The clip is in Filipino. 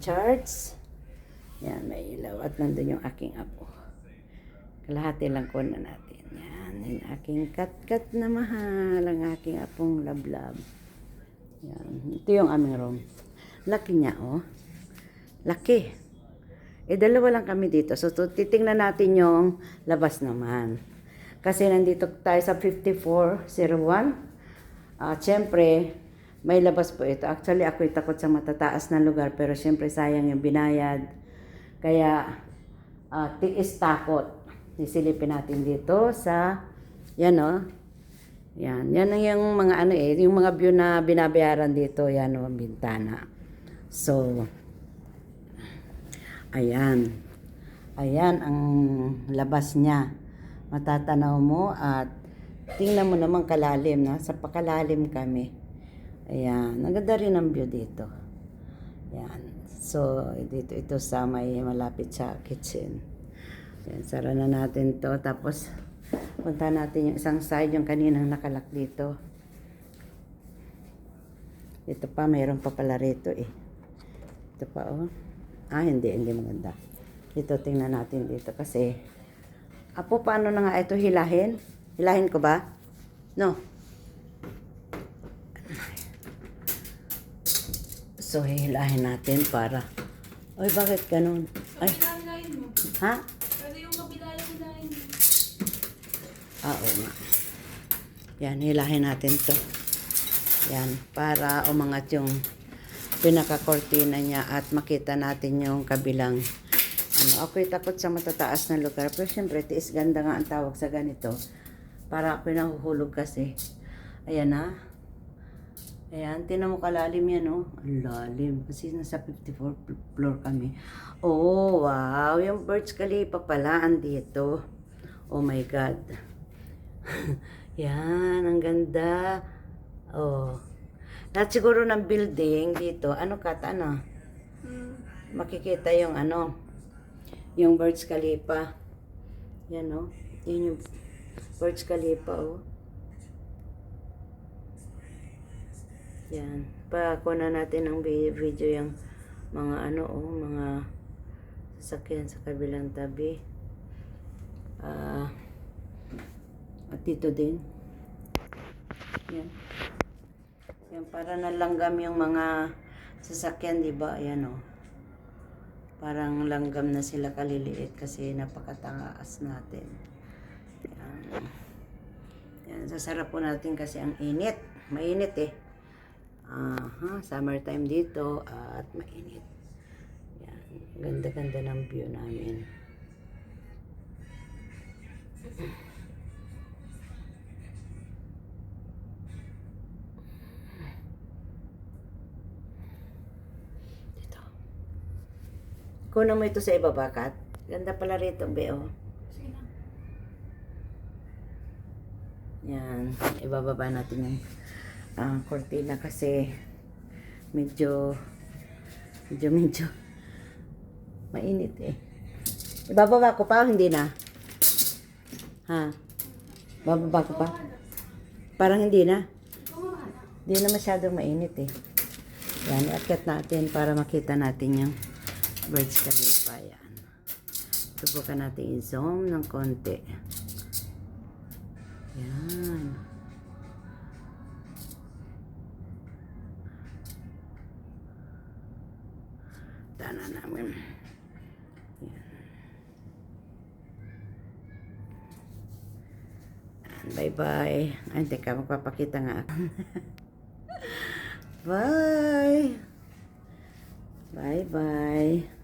Charts. Yan, may ilaw. At nandun yung aking apo. Kalahati lang ko na natin. Yan, yung aking kat-kat na mahal. Ang aking apong lablab. Yan. Ito yung aming room. Laki niya, oh. Laki. Dalawa lang kami dito. So, titingnan natin yung labas naman. Kasi nandito tayo sa 5401. Siyempre, may labas po ito. Actually, ako'y takot sa matataas na lugar. Pero siyempre, sayang yung binayad. Kaya, tiis takot. Sisilipin natin dito sa, yan o. Yan. Yan ang yung mga ano yung mga view na binabayaran dito. Yan o, bintana. So, ayan. Ayan ang labas niya. Matatanaw mo at tingnan mo naman kalalim. No? Sa pakalalim kami. Ayan. Ang ganda rin ang view dito. Ayan. So, dito ito sa may malapit sa kitchen. Ayan. Sara na natin to. Tapos, punta natin yung isang side. Yung kaninang nakalak dito. Ito pa. Mayroon pa pala rito eh. Ito pa oh. Hindi maganda. Ito, tingnan natin dito kasi apo, paano na nga ito hilahin? Hilahin ko ba? No. So, hihilahin natin para ay, bakit ganun? Ay. Ha? Pero yung kabila yung hilahin mo. Oo nga. Yan, hilahin natin to. Yan, para umangat yung pinaka-cortina niya at makita natin yung kabilang ako'y takot sa matataas na lugar. Pero syempre, tiis ganda nga ang tawag sa ganito. Para ako'y nahuhulog kasi. Ayan na. Ayan, tinan mo kalalim yan, oh. Ang lalim. Kasi nasa 54th floor kami. Oh, wow. Yung Burj Khalifa pala, andito. Oh my God. Yan, ang ganda. Oh. Lahat siguro ng building dito. Makikita yung yung Burj Khalifa. Yan, oh. Yan yung Burj Khalifa, oh. Yan. Pakuna natin ng video yung mga mga sasakyan sa kabilang tabi. At dito din. Yan. Yan, para nalanggam yung mga sasakyan, di ba? Ayan, oh. Parang langgam na sila kaliliit kasi napakataas natin. Yan. Yan, sasarap po natin kasi ang init. Mainit eh. Summertime dito at mainit. Yan. Ganda-ganda ng view namin. Dito. Kunin mo ito sa ibaba, Kat. Ganda pala rito, Beo. Yan. Ibababa natin yung cortina kasi medyo mainit eh. Ibababa ko pa o hindi na? Ha? Bababa ko pa? Parang hindi na. Hindi na masyadong mainit eh. Yan, iakyat natin para makita natin yung Burj Khalifa. Yan. Subukan natin i-zoom ng konti. Yan. Tana namin. Bye-bye. Ay, teka, magpapakita nga ako. Bye! Bye-bye.